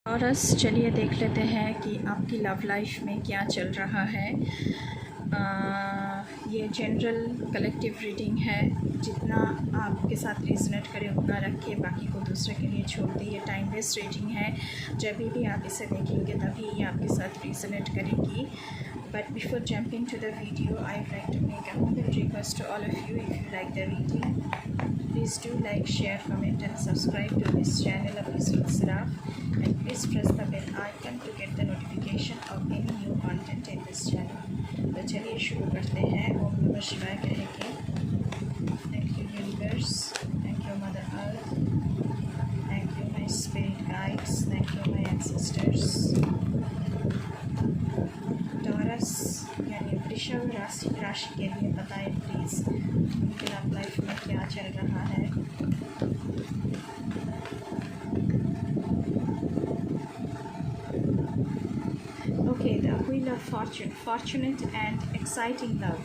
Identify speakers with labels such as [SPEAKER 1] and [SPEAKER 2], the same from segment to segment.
[SPEAKER 1] Taurus, चलिए देख लेते हैं कि आपकी लव लाइफ में क्या चल रहा है। ये जनरल कलेक्टिव रीडिंग है, जितना आपके साथ रेजोनेट करे उतना रखिए, बाकी को दूसरे के लिए छोड़ दिए। ये टाइम वेस्ट रीडिंग है, जब भी आप इसे देखेंगे तभी ये आपके साथ रेजोनेट करेगी। But before jumping to the video, I would like to make a humble request to all of you. If you like the reading, please do like, share, comment and subscribe to this channel of Peaceful Seraph, and please press the bell icon to get the notification of any new content in this channel. तो चलिए शुरू करते हैं। ओम नमः शिवाय कह के thank you universe, thank you mother earth, thank you my spirit guides, thank you my ancestors. Taurus यानी वृषभ राशि के लिए बताएं प्लीज़ उनके लव लाइफ में क्या चल रहा है। Okay, the wheel of Fortune, fortunate and exciting love.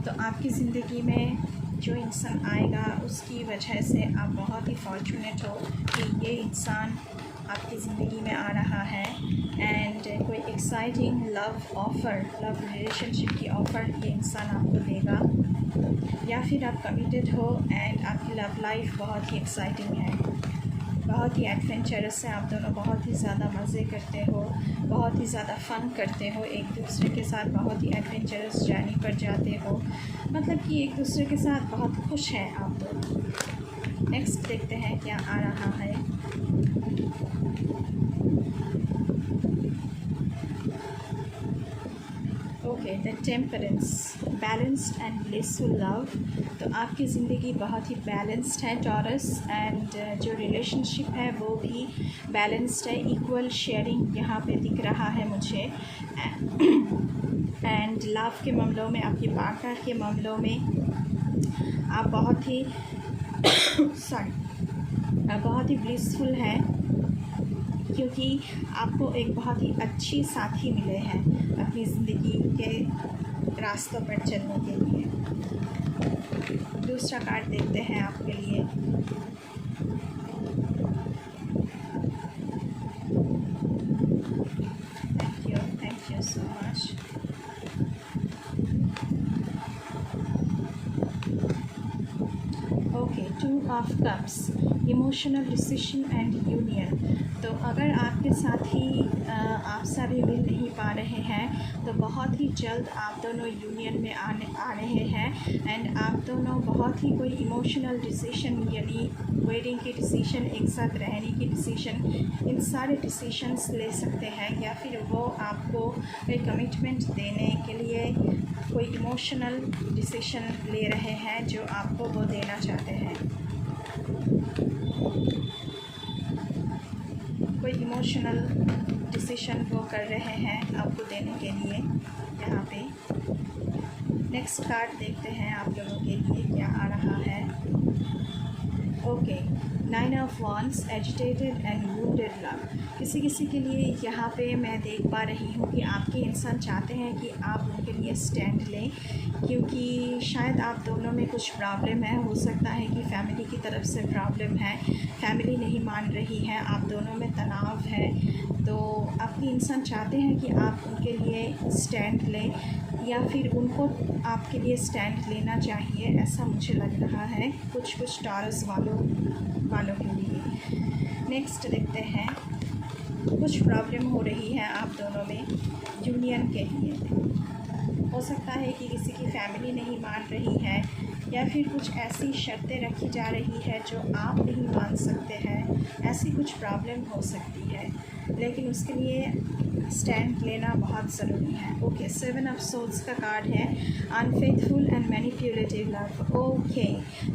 [SPEAKER 1] तो आपकी ज़िंदगी में जो इंसान आएगा उसकी वजह से आप बहुत ही फॉर्चुनेट हो कि ये इंसान आपकी ज़िंदगी में आ रहा है। एंड कोई exciting love offer, love relationship की ऑफ़र ये इंसान आपको देगा, या फिर आप कमिटेड हो एंड आपकी लव लाइफ बहुत ही एक्साइटिंग है, बहुत ही एडवेंचरस है। आप दोनों बहुत ही ज़्यादा मज़े करते हो, बहुत ही ज़्यादा फ़न करते हो, एक दूसरे के साथ बहुत ही एडवेंचरस जर्नी पर जाते हो, मतलब कि एक दूसरे के साथ बहुत खुश हैं आप दोनों। नेक्स्ट देखते हैं क्या आ रहा है। Okay, the temperance, balanced and blissful love. तो आपकी ज़िंदगी बहुत ही बैलेंस्ड है टॉरस, एंड जो रिलेशनशिप है वो भी बैलेंस्ड है, इक्वल शेयरिंग यहाँ पे दिख रहा है मुझे। एंड लव के मामलों में, आपके पार्टनर के मामलों में आप बहुत ही बहुत ही ब्लिसफुल हैं, क्योंकि आपको एक बहुत ही अच्छी साथी मिले हैं अपनी ज़िंदगी के रास्तों पर चलने के लिए। दूसरा कार्ड देखते हैं आपके लिए। Thank you so much. Okay, 2 of cups, emotional decision and union. तो अगर आपके साथ ही आप सभी मिल नहीं पा रहे हैं तो बहुत ही जल्द आप दोनों यूनियन में आ रहे हैं, एंड आप दोनों बहुत ही कोई इमोशनल डिसीजन यानी वेडिंग की डिसीजन, एक साथ रहने की डिसीजन, इन सारे डिसीजंस ले सकते हैं, या फिर वो आपको एक कमिटमेंट देने के लिए कोई इमोशनल डिसीजन ले रहे हैं जो आपको वो देना चाहते हैं। कोई इमोशनल डिसीजन वो कर रहे हैं आपको देने के लिए यहाँ पे। नेक्स्ट कार्ड देखते हैं आप लोगों के लिए क्या आ रहा है। Okay, 9 of wands, agitated and wounded love. किसी के लिए यहाँ पे मैं देख पा रही हूँ कि आपके इंसान चाहते हैं कि आप उनके लिए स्टैंड लें, क्योंकि शायद आप दोनों में कुछ प्रॉब्लम है। हो सकता है कि फैमिली की तरफ से प्रॉब्लम है, फैमिली नहीं मान रही है, आप दोनों में तनाव है। तो आपके इंसान चाहते हैं कि आप उनके लिए स्टैंड लें, या फिर उनको आपके लिए स्टैंड लेना चाहिए, ऐसा मुझे लग रहा है कुछ टॉरस वालों के लिए। नेक्स्ट देखते हैं, कुछ प्रॉब्लम हो रही है आप दोनों में यूनियन के लिए। हो सकता है कि किसी की फैमिली नहीं मान रही है, या फिर कुछ ऐसी शर्तें रखी जा रही है जो आप नहीं मान सकते हैं, ऐसी कुछ प्रॉब्लम हो सकती है, लेकिन उसके लिए स्टैंड लेना बहुत ज़रूरी है। ओके, 7 ऑफ सोल्स का कार्ड है, unfaithful and manipulative love. Okay,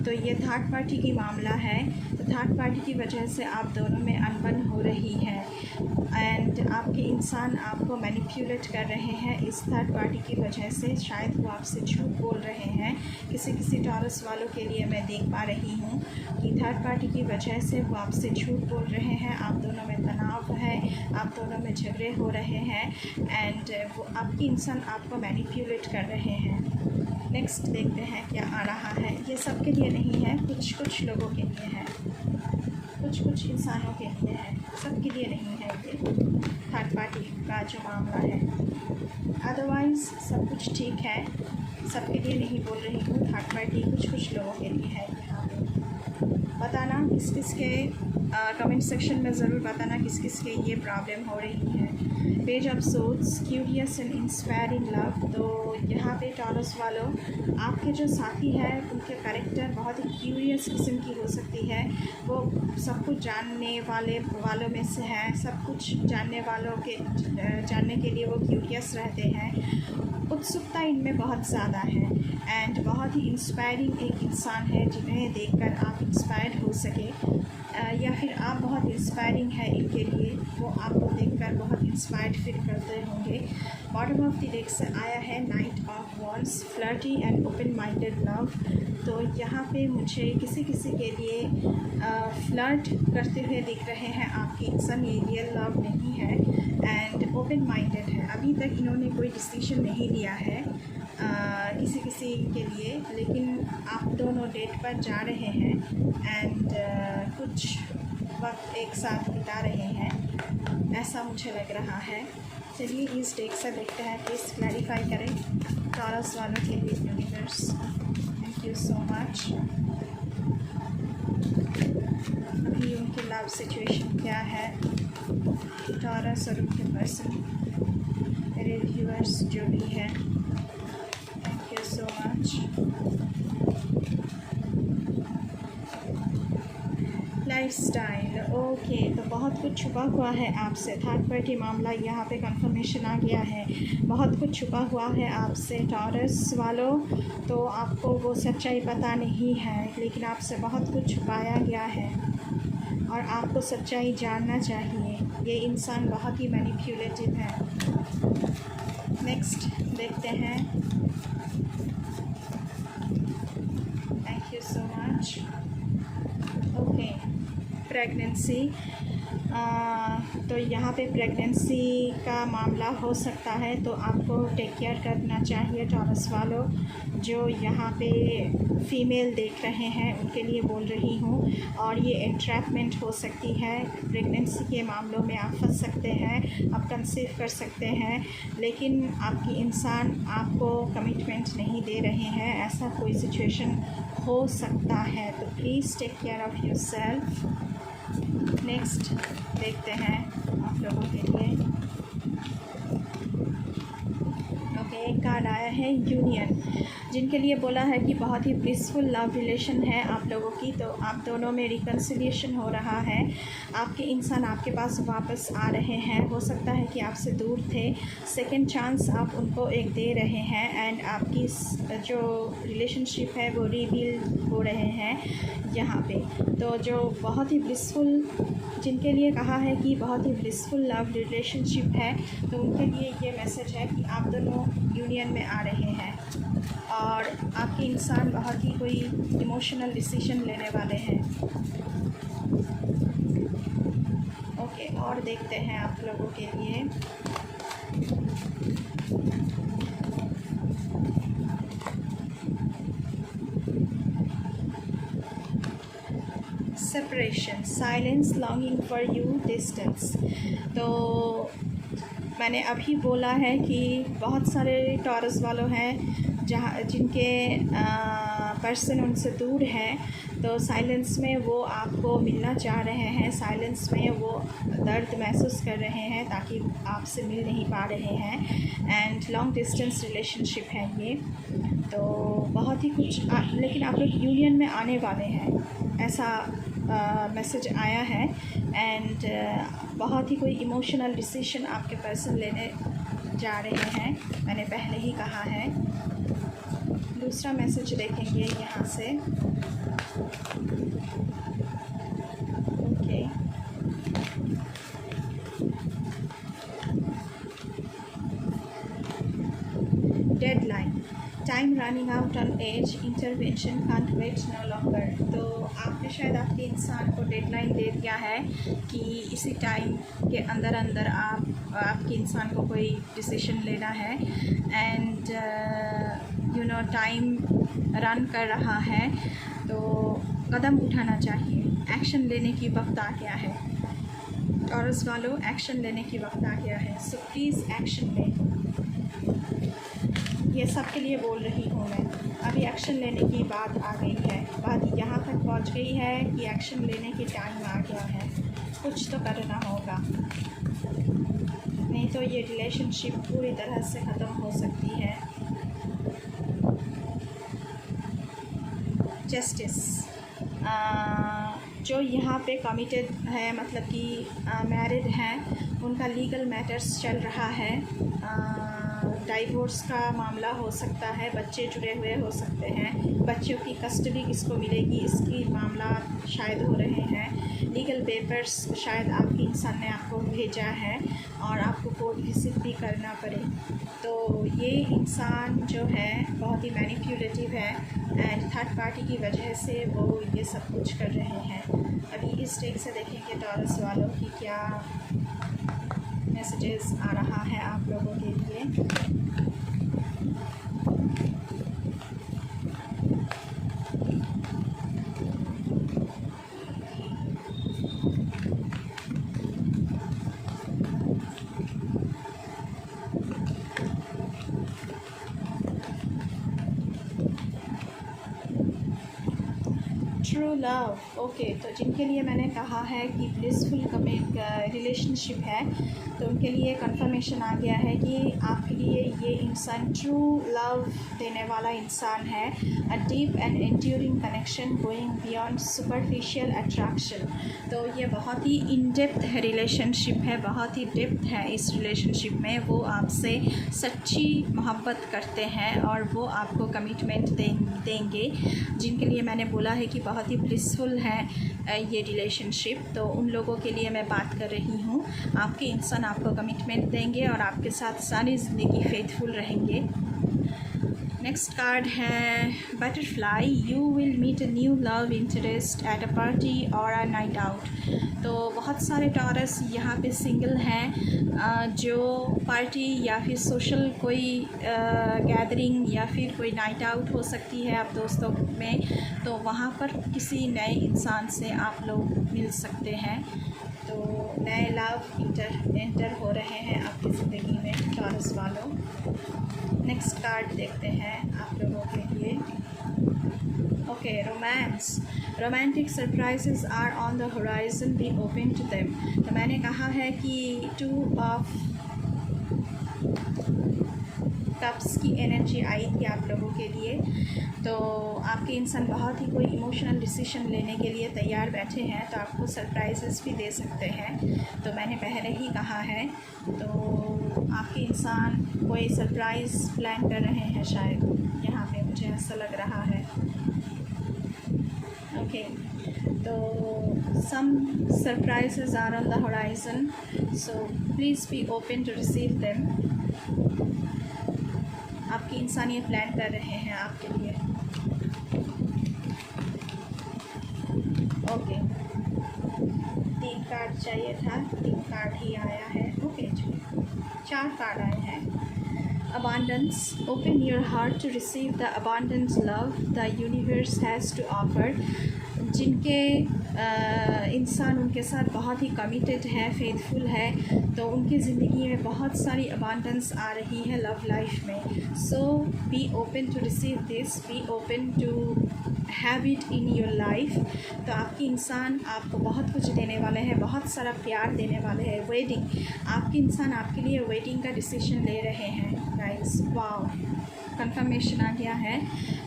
[SPEAKER 1] तो ये थर्ड पार्टी की मामला है। तो थर्ड पार्टी की वजह से आप दोनों में अनबन हो रही है, एंड आपके इंसान आपको मैनिपुलेट कर रहे हैं इस थर्ड पार्टी की वजह से। शायद वो आपसे झूठ बोल रहे हैं। किसी टॉरस वालों के लिए मैं देख पा रही हूँ कि थर्ड पार्टी की वजह से वो आपसे झूठ बोल रहे हैं, आप दोनों में तनाव है, आप दोनों में झगड़े हो रहे हैं, एंड वो आपकी इंसान आपको मैनिपुलेट कर रहे हैं। नेक्स्ट देखते हैं क्या आ रहा है। ये सब के लिए नहीं है, कुछ लोगों के लिए है। कुछ इंसानों के लिए है, सबके लिए नहीं है ये थर्ड पार्टी का जो मामला है। अदरवाइज़ सब कुछ ठीक है, सबके लिए नहीं बोल रही हूँ, थर्ड पार्टी कुछ लोगों के लिए है। यहाँ पे बताना किस किस के कमेंट सेक्शन में ज़रूर बताना किस किस के ये प्रॉब्लम हो रही है। Page of source, curious and inspiring love. तो यहाँ पे टॉरस वालों, आपके जो साथी है उनके कैरेक्टर बहुत ही क्यूरियस किस्म की हो सकती है। वो सब कुछ जानने वालों में से है, सब कुछ जानने के लिए वो क्यूरियस रहते हैं। उत्सुकता इनमें बहुत ज़्यादा है एंड बहुत ही इंस्पायरिंग एक इंसान है जिन्हें देखकर आप इंस्पायर्ड हो सके, या फिर आप बहुत इंस्पायरिंग है इनके लिए, वो आपको देखकर बहुत इंस्पायर्ड फील करते होंगे। बॉटम ऑफ द डेक से आया है night of wands, flirty and open minded love. तो यहाँ पे मुझे किसी के लिए फ्लर्ट करते हुए दिख रहे हैं आपके इंसान, ये रियल लव नहीं है एंड ओपन माइंडेड है। अभी तक इन्होंने कोई डिसीजन नहीं लिया है किसी के लिए, लेकिन आप दोनों डेट पर जा रहे हैं एंड कुछ वक्त एक साथ बिता रहे हैं, ऐसा मुझे लग रहा है। चलिए इस डेक से देखते हैं, प्लीज़ क्लैरिफाई करें टॉरस वालों के लिए universe. Thank you so much. अभी उनकी लव सिचुएशन क्या है, टॉरस और उनके पर्सन, मेरे व्यूअर्स जो भी है, thank you so much. Lifestyle, okay, तो बहुत कुछ छुपा हुआ है आपसे। थर्ड पार्टी मामला यहाँ पे कंफर्मेशन आ गया है, बहुत कुछ छुपा हुआ है आपसे टॉरस वालों। तो आपको वो सच्चाई पता नहीं है, लेकिन आपसे बहुत कुछ छुपाया गया है और आपको सच्चाई जानना चाहिए। ये इंसान बहुत ही मैनिपुलेटिव है। नेक्स्ट देखते हैं। Thank you so much. Okay, pregnancy, तो यहाँ पे प्रेगनेंसी का मामला हो सकता है, तो आपको टेक केयर करना चाहिए टॉरस वालों। जो यहाँ पे फीमेल देख रहे हैं उनके लिए बोल रही हूँ, और ये एंट्रैपमेंट हो सकती है। प्रेगनेंसी के मामलों में आप फंस सकते हैं, आप कंसीव कर सकते हैं, लेकिन आपकी इंसान आपको कमिटमेंट नहीं दे रहे हैं, ऐसा कोई सिचुएशन हो सकता है। तो please take care of yourself. Next देखते हैं आप लोगों के लिए। ओके, एक कार्ड आया है यूनियन, जिनके लिए बोला है कि बहुत ही पीसफुल लव रिलेशन है आप लोगों की। तो आप दोनों में रिकन्सिलिएशन हो रहा है, आपके इंसान आपके पास वापस आ रहे हैं। हो सकता है कि आपसे दूर थे, सेकंड चांस आप उनको एक दे रहे हैं एंड आपकी जो रिलेशनशिप है वो रिवील हो रहे हैं यहाँ पे। तो जो बहुत ही ब्लिसफुल, जिनके लिए कहा है कि बहुत ही ब्लिसफुल लव रिलेशनशिप है, तो उनके लिए ये मैसेज है कि आप दोनों यूनियन में आ रहे हैं और आपके इंसान बहुत ही कोई इमोशनल डिसीजन लेने वाले हैं। ओके, और देखते हैं आप लोगों के लिए। Separation, silence, longing for you, distance. तो मैंने अभी बोला है कि बहुत सारे टॉरस वालों हैं जिनके पर्सन उनसे दूर हैं, तो साइलेंस में वो आपको मिलना चाह रहे हैं, साइलेंस में वो दर्द महसूस कर रहे हैं ताकि आपसे मिल नहीं पा रहे हैं एंड लॉन्ग डिस्टेंस रिलेशनशिप है ये। तो बहुत ही कुछ लेकिन आप लोग यूनियन में आने वाले हैं, ऐसा मैसेज आया है एंड बहुत ही कोई इमोशनल डिसीजन आपके पर्सन लेने जा रहे हैं, मैंने पहले ही कहा है। दूसरा मैसेज देखेंगे यहाँ से। Okay, deadline, time running out on edge, intervention, can't wait no longer. तो आपने शायद आपके इंसान को डेडलाइन दे दिया है कि इसी टाइम के अंदर आपके इंसान को कोई डिसीजन लेना है एंड टाइम रन कर रहा है, तो कदम उठाना चाहिए एक्शन लेने की वक्त आ गया है। टॉरस वालों, एक्शन लेने की वक्त आ गया है। सो प्लीज़ एक्शन लें। ये सब के लिए बोल रही हूँ मैं। अभी एक्शन लेने की बात आ गई है, बात यहाँ तक पहुँच गई है कि एक्शन लेने की टाइम आ गया है। कुछ तो करना होगा, नहीं तो ये रिलेशनशिप पूरी तरह से ख़त्म हो सकती है। जस्टिस, जो यहाँ पे कमिटेड है, मतलब कि मैरिड हैं, उनका लीगल मैटर्स चल रहा है। डाइवोर्स का मामला हो सकता है, बच्चे जुड़े हुए हो सकते हैं, बच्चों की कस्टडी किसको मिलेगी इसकी मामला शायद हो रहे हैं। लीगल पेपर्स शायद आपकी इंसान ने आपको भेजा है और आपको कोर्ट विजिट भी करना पड़े। तो ये इंसान जो है बहुत ही मैनिपुलेटिव है एंड थर्ड पार्टी की वजह से वो ये सब कुछ कर रहे हैं। अभी इस टेक से देखेंगे टॉरस वालों की क्या मैसेजेस आ रहा है आप लोगों के लिए। True love, okay. तो जिनके लिए मैंने कहा है कि ब्लिसफुल रिलेशनशिप है, तो उनके लिए कंफर्मेशन आ गया है कि आपके लिए ये इंसान ट्रू लव देने वाला इंसान है। A deep and enduring connection going beyond superficial attraction. तो ये बहुत ही इन डेप्थ रिलेशनशिप है, बहुत ही डेप्थ है इस रिलेशनशिप में। वो आपसे सच्ची मोहब्बत करते हैं और वो आपको कमिटमेंट देंगे। जिनके लिए मैंने बोला है कि बहुत ही ब्लिसफुल है ये रिलेशनशिप, तो उन लोगों के लिए मैं बात कर रही हूँ। आपके इंसान आपको कमिटमेंट देंगे और आपके साथ सारी ज़िंदगी फेथफुल रहेंगे। नेक्स्ट कार्ड है butterfly. You will meet a new love interest at a party और अ नाइट आउट। तो बहुत सारे टॉरस यहाँ पे सिंगल हैं जो पार्टी या फिर सोशल कोई गैदरिंग या फिर कोई नाइट आउट हो सकती है आप दोस्तों में, तो वहाँ पर किसी नए इंसान से आप लोग मिल सकते हैं। तो नए लव एंटर हो रहे हैं आपकी ज़िंदगी में टॉरस वालों। नेक्स्ट कार्ड देखते हैं आप लोगों के लिए। Okay, romance. Romantic surprises are on the horizon, be open to them. तो मैंने कहा है कि 2 ऑफ कप्स की एनर्जी आई थी आप लोगों के लिए। तो आपके इंसान बहुत ही कोई इमोशनल डिसीजन लेने के लिए तैयार बैठे हैं, तो आपको सरप्राइजेस भी दे सकते हैं। तो मैंने पहले ही कहा है, तो आपके इंसान कोई सरप्राइज़ प्लान कर रहे हैं शायद, यहाँ पे मुझे ऐसा लग रहा है। ओके, तो some surprises are on the horizon, so please be open to receive them. आपकी इंसान ये प्लान कर रहे हैं आपके लिए। ओके, 3 कार्ड चाहिए था, 3 कार्ड ही आया है। ओके, 4 कार्ड आए हैं। Abundance, open your heart to receive the abundant love the universe has to offer। जिनके इंसान उनके साथ बहुत ही कमिटेड है, फेथफुल है, तो उनकी ज़िंदगी में बहुत सारी अबांडेंस आ रही है लव लाइफ में। So be open to receive this, be open to have it in your life. तो आपकी इंसान आपको बहुत कुछ देने वाले हैं, बहुत सारा प्यार देने वाले हैं। वेडिंग, आपके इंसान आपके लिए वेडिंग का डिसीजन ले रहे हैं गाइस। वाओ, कंफर्मेशन आ गया है,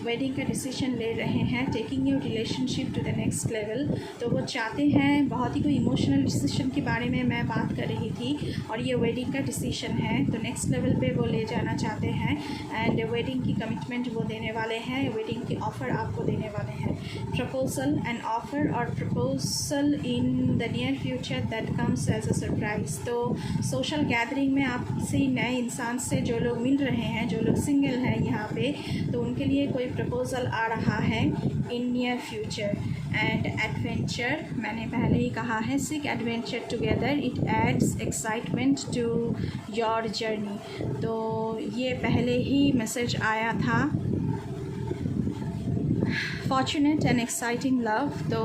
[SPEAKER 1] वेडिंग का डिसीजन ले रहे हैं, taking your relationship to the next level. तो वो चाहते हैं, बहुत ही कोई इमोशनल डिसीजन के बारे में मैं बात कर रही थी और ये वेडिंग का डिसीजन है, तो नेक्स्ट लेवल पे वो ले जाना चाहते हैं एंड वेडिंग की कमिटमेंट वो देने वाले हैं, वेडिंग की ऑफ़र आपको देने वाले हैं। प्रपोजल एंड ऑफ़र और proposal in the near future that comes as a surprise. तो सोशल गैदरिंग में आप किसी नए इंसान से जो लोग मिल रहे हैं, जो लोग सिंगल हैं यहाँ पे, तो उनके लिए कोई प्रपोज़ल आ रहा है in near future. And adventure, मैंने पहले ही कहा है, seek adventure together, it adds excitement to your journey. तो ये पहले ही मैसेज आया था। फॉर्चुनेट एंड एक्साइटिंग लव, तो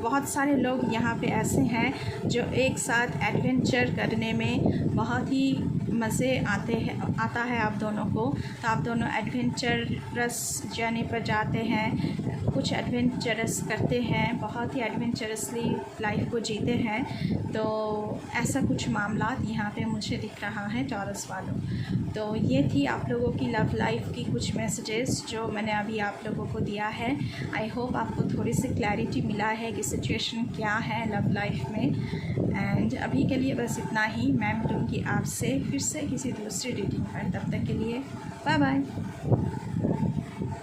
[SPEAKER 1] बहुत सारे लोग यहाँ पे ऐसे हैं जो एक साथ एडवेंचर करने में बहुत ही मज़े आता है आप दोनों को। तो आप दोनों एडवेंचरस जर्नी पर जाते हैं, कुछ एडवेंचरस करते हैं, बहुत ही एडवेंचरसली लाइफ को जीते हैं। तो ऐसा कुछ मामला यहाँ पे मुझे दिख रहा है टॉरस वालों। तो ये थी आप लोगों की लव लाइफ की कुछ मैसेजेस जो मैंने अभी आप लोगों को दिया है। आई होप आपको थोड़ी सी क्लैरिटी मिला है कि सिचुएशन क्या है लव लाइफ में। एंड अभी के लिए बस इतना ही। मैं मिलूँगी आपसे फिर से किसी दूसरी रीडिंग पर। तब तक के लिए बाय बाय।